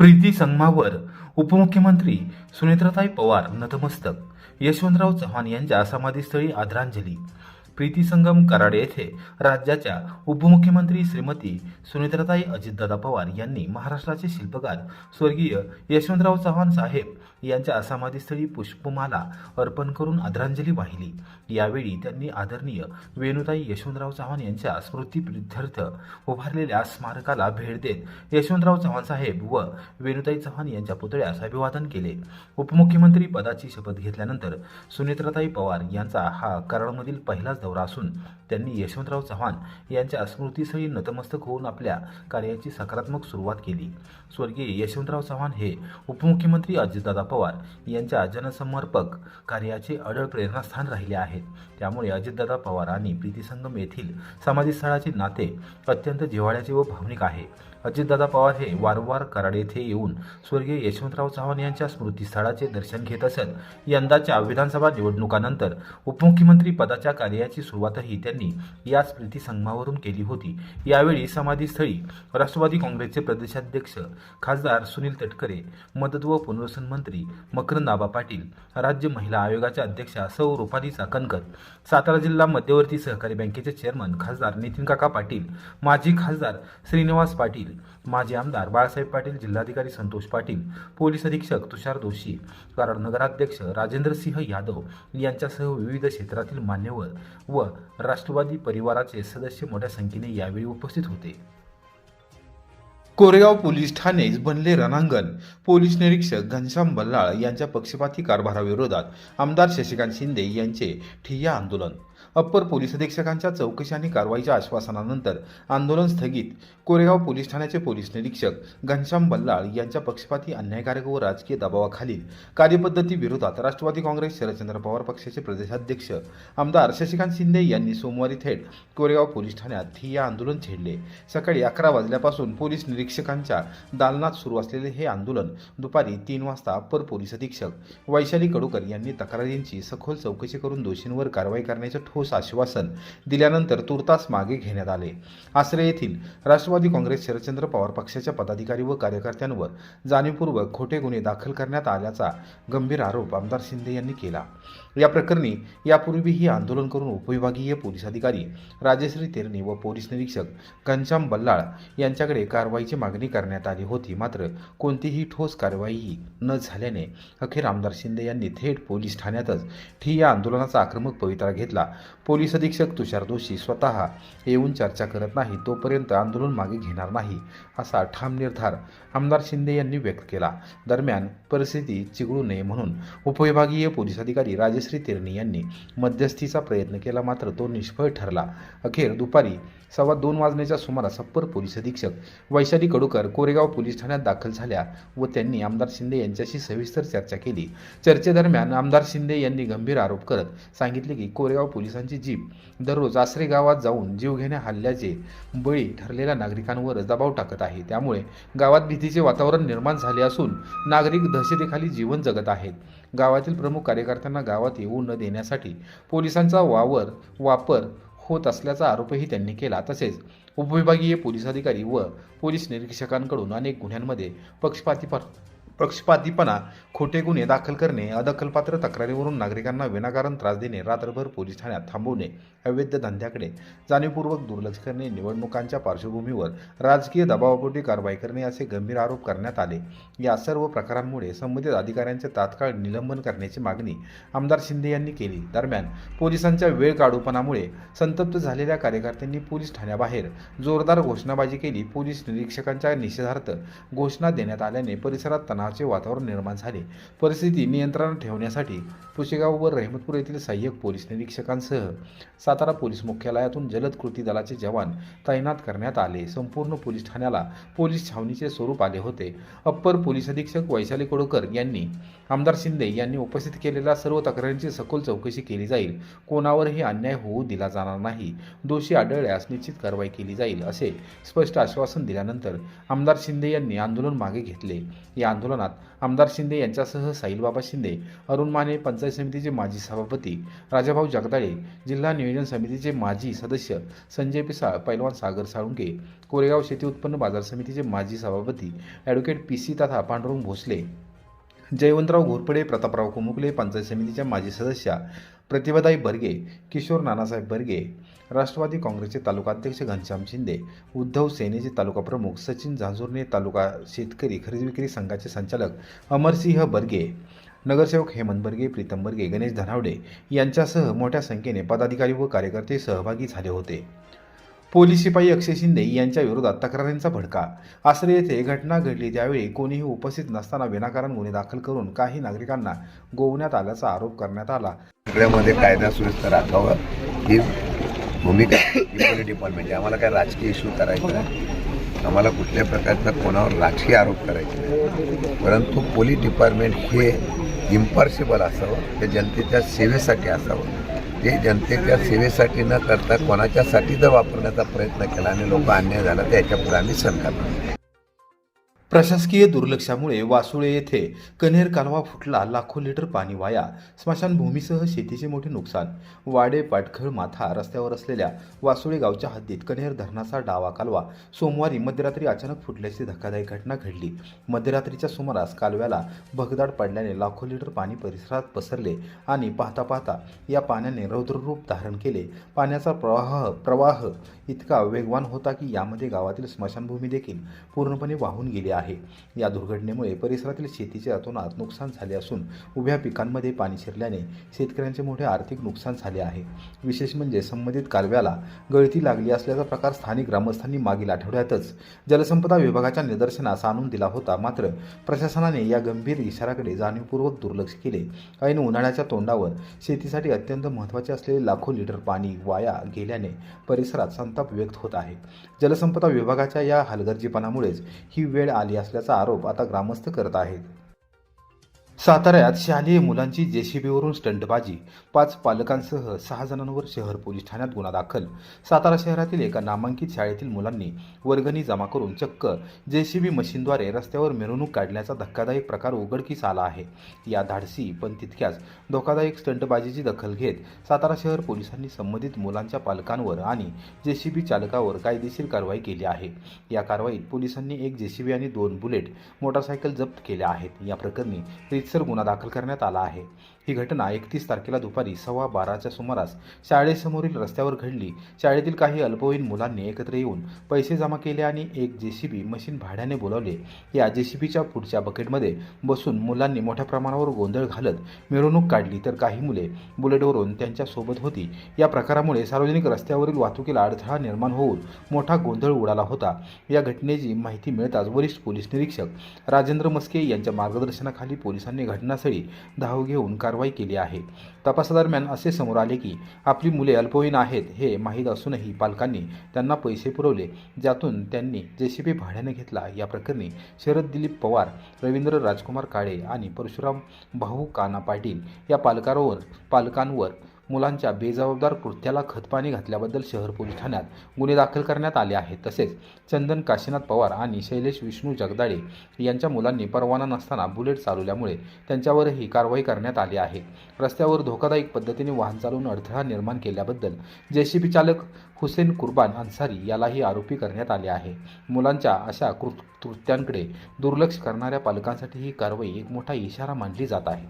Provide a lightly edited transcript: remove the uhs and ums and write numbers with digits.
प्रीती संगमावर उपमुख्यमंत्री सुनेत्राताई पवार नतमस्तक. यशवंतराव चव्हाण यांच्या समाधीस्थळी आदरांजली. प्रीती संगम कराड येथे राज्याच्या उपमुख्यमंत्री श्रीमती सुनेत्राताई अजितदादा पवार यांनी महाराष्ट्राचे शिल्पकार स्वर्गीय यशवंतराव चव्हाण साहेब यांच्या समाधीस्थळी पुष्पमाला अर्पण करून आदरांजली वाहिली. यावेळी त्यांनी आदरणीय वेणुताई यशवंतराव चव्हाण यांच्या स्मृतीप्रित्यर्थ उभारलेल्या स्मारकाला भेट देत यशवंतराव चव्हाण साहेब व वेणुताई चव्हाण यांच्या पुतळ्यास अभिवादन केले. उपमुख्यमंत्री पदाची शपथ घेतल्यानंतर सुनेत्राताई पवार यांचा हा कराडमधील पहिलाच दौरा असून त्यांनी यशवंतराव चव्हाण यांच्या स्मृतीस्थळी नतमस्तक होऊन आपल्या कार्याची सकारात्मक सुरुवात केली. स्वर्गीय यशवंतराव चव्हाण हे उपमुख्यमंत्री अजितदादा पवार यांच्या जनसमर्पक कार्याचे अढळ प्रेरणास्थान राहिले आहेत. त्यामुळे अजितदादा पवार आणि प्रीती संगम येथील समाधीस्थळाचे नाते अत्यंत जिव्हाळ्याचे व भावनिक आहे. अजितदादा पवार हे वारंवार कराड येथे येऊन स्वर्गीय यशवंतराव चव्हाण यांच्या स्मृतीस्थळाचे दर्शन घेत असत. यंदाच्या विधानसभा निवडणुकानंतर उपमुख्यमंत्री पदाच्या कार्याची सुरुवातही त्यांनी याच प्रीती संगमावरून केली होती. यावेळी समाधीस्थळी राष्ट्रवादी काँग्रेसचे प्रदेशाध्यक्ष खासदार सुनील तटकरे, मदत व पुनर्वसन मंत्री मकरंद पाटील, राज्य महिला आयोगाच्या अध्यक्षा सौ रुपाली चाकणकर, सातारा जिल्हा मध्यवर्ती सहकारी बँकेचे चेअरमन खासदार नितीन काका पाटील, माजी खासदार श्रीनिवास पाटील, माजी आमदार बाळासाहेब पाटील, जिल्हाधिकारी संतोष पाटील, पोलीस अधीक्षक तुषार दोशी, कराड नगराध्यक्ष राजेंद्र सिंह यादव यांच्यासह विविध क्षेत्रातील मान्यवर व राष्ट्रवादी परिवाराचे सदस्य मोठ्या संख्येने यावेळी उपस्थित होते. कोरेगाव पोलीस ठाणे बनले रणांगण. पोलीस निरीक्षक घनश्याम बल्लाळ यांच्या पक्षपाती कारभाराविरोधात आमदार शशिकांत शिंदे यांचे ठिय्या आंदोलन. अप्पर पोलीस अधीक्षकांच्या चौकशी आणि कारवाईच्या आश्वासनानंतर आंदोलन स्थगित. कोरेगाव पोलीस ठाण्याचे पोलीस निरीक्षक घनश्याम बल्लाळ यांच्या पक्षपाती, अन्यायकारक व राजकीय दबावाखालील कार्यपद्धती विरोधात राष्ट्रवादी काँग्रेस शरदचंद्र पवार पक्षाचे प्रदेशाध्यक्ष आमदार शशिकांत शिंदे यांनी सोमवारी थेट कोरेगाव पोलीस ठाण्यात ठिय्या आंदोलन छेडले. सकाळी 11 वाजल्यापासून पोलीस निरीक्षकांच्या दालनात सुरू असलेले हे आंदोलन दुपारी 3 वाजता अप्पर पोलीस अधीक्षक वैशाली कडूकर यांनी तक्रारींची सखोल चौकशी करून दोषींवर कारवाई करण्याचे ठोस आश्वासन दिल्यानंतर तुर्तास मागे घेण्यात आले. आसरे येथील राष्ट्रवादी काँग्रेस शरदचंद्र पवार पक्षाच्या पदाधिकारी व कार्यकर्त्यांवर जाणीवपूर्वक खोटे गुन्हे दाखल करण्यात आल्याचा गंभीर आरोप आमदार शिंदे यांनी केला. या प्रकरणी यापूर्वीही आंदोलन करून उपविभागीय पोलीस अधिकारी राजेश्री तेरणी व पोलीस निरीक्षक घनश्याम बल्लाळ यांच्याकडे कारवाईची मागणी करण्यात आली होती. मात्र कोणतीही ठोस कारवाई न झाल्याने अखेर आमदार शिंदे यांनी थेट पोलीस ठाण्यातच ठिय्या आंदोलनाचा आक्रमक पवित्रा घेतला. पोलीस अधीक्षक तुषार दोशी स्वतः येऊन चर्चा करत नाही तोपर्यंत आंदोलन मागे घेणार नाही असा ठाम निर्धार आमदार शिंदे यांनी व्यक्त केला. दरम्यान परिस्थिती चिघळू नये म्हणून उपविभागीय पोलीस अधिकारी राजेश्री तेरणी यांनी मध्यस्थीचा प्रयत्न केला, मात्र तो निष्फळ ठरला. अखेर दुपारी 2:15 वाजण्याच्या सुमारास अप्पर पोलीस अधीक्षक वैशाली कडूकर कोरेगाव पोलीस ठाण्यात दाखल झाल्या व त्यांनी आमदार शिंदे यांच्याशी सविस्तर चर्चा केली. चर्चेदरम्यान आमदार शिंदे यांनी गंभीर आरोप करत सांगितले की कोरेगाव पोलिसांची जीप दररोज आसरे गावात जाऊन जीवघेण्या हल्ल्याचे बळी ठरलेल्या नागरिकांवर दबाव टाकत आहे. त्यामुळे गावात भीतीचे वातावरण निर्माण झाले असून नागरिक दहशतीखाली जीवन जगत आहेत. गावातील प्रमुख कार्यकर्त्यांना गावात येऊ न देण्यासाठी पोलिसांचा वापर होत असल्याचा आरोपही त्यांनी केला. तसेच उपविभागीय पोलीस अधिकारी व पोलीस निरीक्षकांकडून अनेक गुन्ह्यांमध्ये पक्षपातीपणा, खोटे गुन्हे दाखल करणे, अदखलपात्र तक्रारीवरून नागरिकांना विनाकारण त्रास देणे, रात्रभर पोलीस ठाण्यात थांबवणे, अवैध धंद्याकडे जाणीवपूर्वक दुर्लक्ष करणे, निवडणुकांच्या पार्श्वभूमीवर राजकीय दबावापोटी कारवाई करणे असे गंभीर आरोप करण्यात आले. या सर्व प्रकारांमुळे संबंधित अधिकाऱ्यांचे तात्काळ निलंबन करण्याची मागणी आमदार शिंदे यांनी केली. दरम्यान पोलिसांच्या वेळ काढूपणामुळे संतप्त झालेल्या कार्यकर्त्यांनी पोलीस ठाण्याबाहेर जोरदार घोषणाबाजी केली. पोलीस निरीक्षकांच्या निषेधार्थ घोषणा देण्यात आल्याने परिसरात तणावाचे वातावरण निर्माण झाले. परिस्थिती नियंत्रणात ठेवण्यासाठी पुशेगाव व रहमतपूर येथील सहाय्यक पोलीस निरीक्षकांसह सातारा पोलीस मुख्यालयातून जलद कृती दलाचे जवान तैनात करण्यात आले. संपूर्ण पोलीस ठाण्याला पोलीस छावणीचे स्वरूप आले होते. अप्पर पोलीस अधीक्षक वैशाली कडूकर यांनी आमदार शिंदे यांनी उपस्थित केलेल्या सर्व तक्रारींची सखोल चौकशी केली जाईल. कोणावरही अन्याय होऊ दिला जाणार नाही. दोषी आढळल्यास निश्चित कारवाई केली जाईल असे स्पष्ट आश्वासन दिल्यानंतर आमदार शिंदे यांनी आंदोलन मागे घेतले. या आंदोलनात आंदोलनात आमदार शिंदे यांच्यासह साईलबाबा शिंदे, अरुण माने, पंचायत समितीचे माजी सभापती राजाभाऊ जगदाळे, जिल्हा नियोजन समितीचे माजी सदस्य संजय पिसाळ, पैलवान सागर साळुंके, कोरेगाव शेती उत्पन्न बाजार समितीचे माजी सभापती ॲडव्होकेट PC तथा पांडुरंग भोसले, जयवंतराव घोरपडे, प्रतापराव कुमुकले, पंचायत समितीच्या माजी सदस्या प्रतिभाताई बर्गे, किशोर नानासाहेब बर्गे, राष्ट्रवादी काँग्रेसचे तालुकाध्यक्ष घनश्याम शिंदे, उद्धव सेनेचे तालुका प्रमुख सचिन झांजुर्णे, तालुका शेतकरी खरेदी विक्री संघाचे संचालक अमरसिंह बर्गे, नगरसेवक हेमंत बर्गे, प्रीतम बर्गे, गणेश धनावडे यांच्यासह मोठ्या संख्येने पदाधिकारी व कार्यकर्ते सहभागी झाले होते. पोलीस शिपाई अक्षय शिंदे यांच्या विरोधात तक्रारींचा भडका. आसरे येथे घटना घडली त्यावेळी कोणीही उपस्थित नसताना विनाकारण गुन्हे दाखल करून काही नागरिकांना गोवण्यात आल्याचा आरोप करण्यात आला. सगळ्यामध्ये कायदा सुव्यवस्था राखावा ही भूमिका पोलीस डिपार्टमेंटची. आम्हाला काय राजकीय इश्यू करायचा आहे, आम्हाला कुठल्या प्रकारचा कोणावर राजकीय आरोप करायचे नाही, परंतु पोलीस डिपार्टमेंट हे इम्पार्शिबल असावं, ते जनतेच्या सेवेसाठी असावं. ते जनतेच्या सेवेसाठी न करता कोणाच्यासाठी जर वापरण्याचा प्रयत्न केला आणि लोक अन्याय झाला तर याच्यापुढे आम्ही सहन करणार. प्रशासकीय दुर्लक्षामुळे वासुळे येथे कन्हेर कालवा फुटला, लाखो लिटर पाणी वाया, स्मशानभूमीसह शेतीचे मोठे नुकसान. वाडे पाटखळ माथा रस्त्यावर असलेल्या वासुळे गावच्या हद्दीत कन्हेर धरणाचा डावा कालवा सोमवारी मध्यरात्री अचानक फुटल्याची धक्कादायक घटना घडली. मध्यरात्रीच्या सुमारास कालव्याला भगदाड पडल्याने लाखो लिटर पाणी परिसरात पसरले आणि पाहता पाहता या पाण्याने रौद्ररूप धारण केले. पाण्याचा प्रवाह इतका वेगवान होता की यामध्ये गावातील स्मशानभूमी देखील पूर्णपणे वाहून गेली आहे. या दुर्घटनेमुळे परिसरातील शेतीचे अतोनात नुकसान झाले असून उभ्या पिकांमध्ये पाणी शिरल्याने शेतकऱ्यांचे मोठे आर्थिक नुकसान झाले आहे. विशेष म्हणजे संबंधित कालव्याला गळती लागली असल्याचा प्रकार स्थानिक ग्रामस्थांनी मागील आठवड्यातच जलसंपदा विभागाच्या निदर्शनास आणून दिला होता. मात्र प्रशासनाने या गंभीर इशाराकडे जाणीवपूर्वक दुर्लक्ष केले. ऐन उन्हाळ्याच्या तोंडावर शेतीसाठी अत्यंत महत्त्वाचे असलेले लाखो लिटर पाणी वाया गेल्याने परिसरात संताप व्यक्त होत आहे. जलसंपदा विभागाच्या या हलगर्जीपणामुळेच ही वेळ आली असल्याचा आरोप आता ग्रामस्थ करत आहेत. साताऱ्यात शालेय मुलांची जेसीबीवरून स्टंटबाजी, 5 पालकांसह 6 जणांवर शहर पोलीस ठाण्यात गुन्हा दाखल. सातारा शहरातील एका नामांकित शाळेतील मुलांनी वर्गणी जमा करून चक्क जेसीबी मशीनद्वारे रस्त्यावर मिरवणूक काढण्याचा धक्कादायक प्रकार उघडकीस आला आहे. या धाडसी पण तितक्याच धोकादायक स्टंटबाजीची दखल घेत सातारा शहर पोलिसांनी संबंधित मुलांच्या पालकांवर आणि जेसीबी चालकावर कायदेशीर कारवाई केली आहे. या कारवाईत पोलिसांनी 1 जेसीबी आणि 2 बुलेट मोटारसायकल जप्त केल्या आहेत. या प्रकरणी रीतसर गुन्हा दाखल करण्यात आला आहे. ही घटना 31 तारखेला दुपारी 12:15च्या सुमारास शाळेसमोरील रस्त्यावर घडली. शाळेतील काही अल्पवयीन मुलांनी एकत्र येऊन पैसे जमा केले आणि 1 जेसीबी मशीन भाड्याने बोलावले. या जेसीबीच्या पुढच्या बकेटमध्ये बसून मुलांनी मोठ्या प्रमाणावर गोंधळ घालत मिरवणूक काढली, तर काही मुले बुलेटवरून त्यांच्या सोबत होती. या प्रकारामुळे सार्वजनिक रस्त्यावरील वाहतुकीला अडथळा निर्माण होऊन मोठा गोंधळ उडाला होता. या घटनेची माहिती मिळताच वरिष्ठ पोलीस निरीक्षक राजेंद्र मस्के यांच्या मार्गदर्शनाखाली पोलिसांनी घटनास्थळी धाव घेऊन कारवाई केली आहे. तपासादरम्यान असे समोर आले की आपली मुले अल्पवयीन आहेत हे माहीत असूनही पालकांनी त्यांना पैसे पुरवले, ज्यातून त्यांनी जेसीबी भाड्याने घेतला. या प्रकरणी शरद दिलीप पवार, रवींद्र राजकुमार काळे आणि परशुराम भाऊ काना पाटील या पालकांवर मुलांच्या बेजबाबदार कृत्याला खतपाणी घातल्याबद्दल शहर पोलीस ठाण्यात गुन्हे दाखल करण्यात आले आहेत. तसेच चंदन काशीनाथ पवार आणि शैलेश विष्णू जगदाळे यांच्या मुलांनी परवाना नसताना बुलेट चालवल्यामुळे त्यांच्यावरही कारवाई करण्यात आली आहे. रस्त्यावर धोकादायक पद्धतीने वाहन चालवून अडथळा निर्माण केल्याबद्दल जेसीबी चालक हुसेन कुर्बान अन्सारी यालाही आरोपी करण्यात आले आहे. मुलांच्या अशा कृत्यांकडे दुर्लक्ष करणाऱ्या पालकांसाठी ही कारवाई एक मोठा इशारा मानली जात आहे.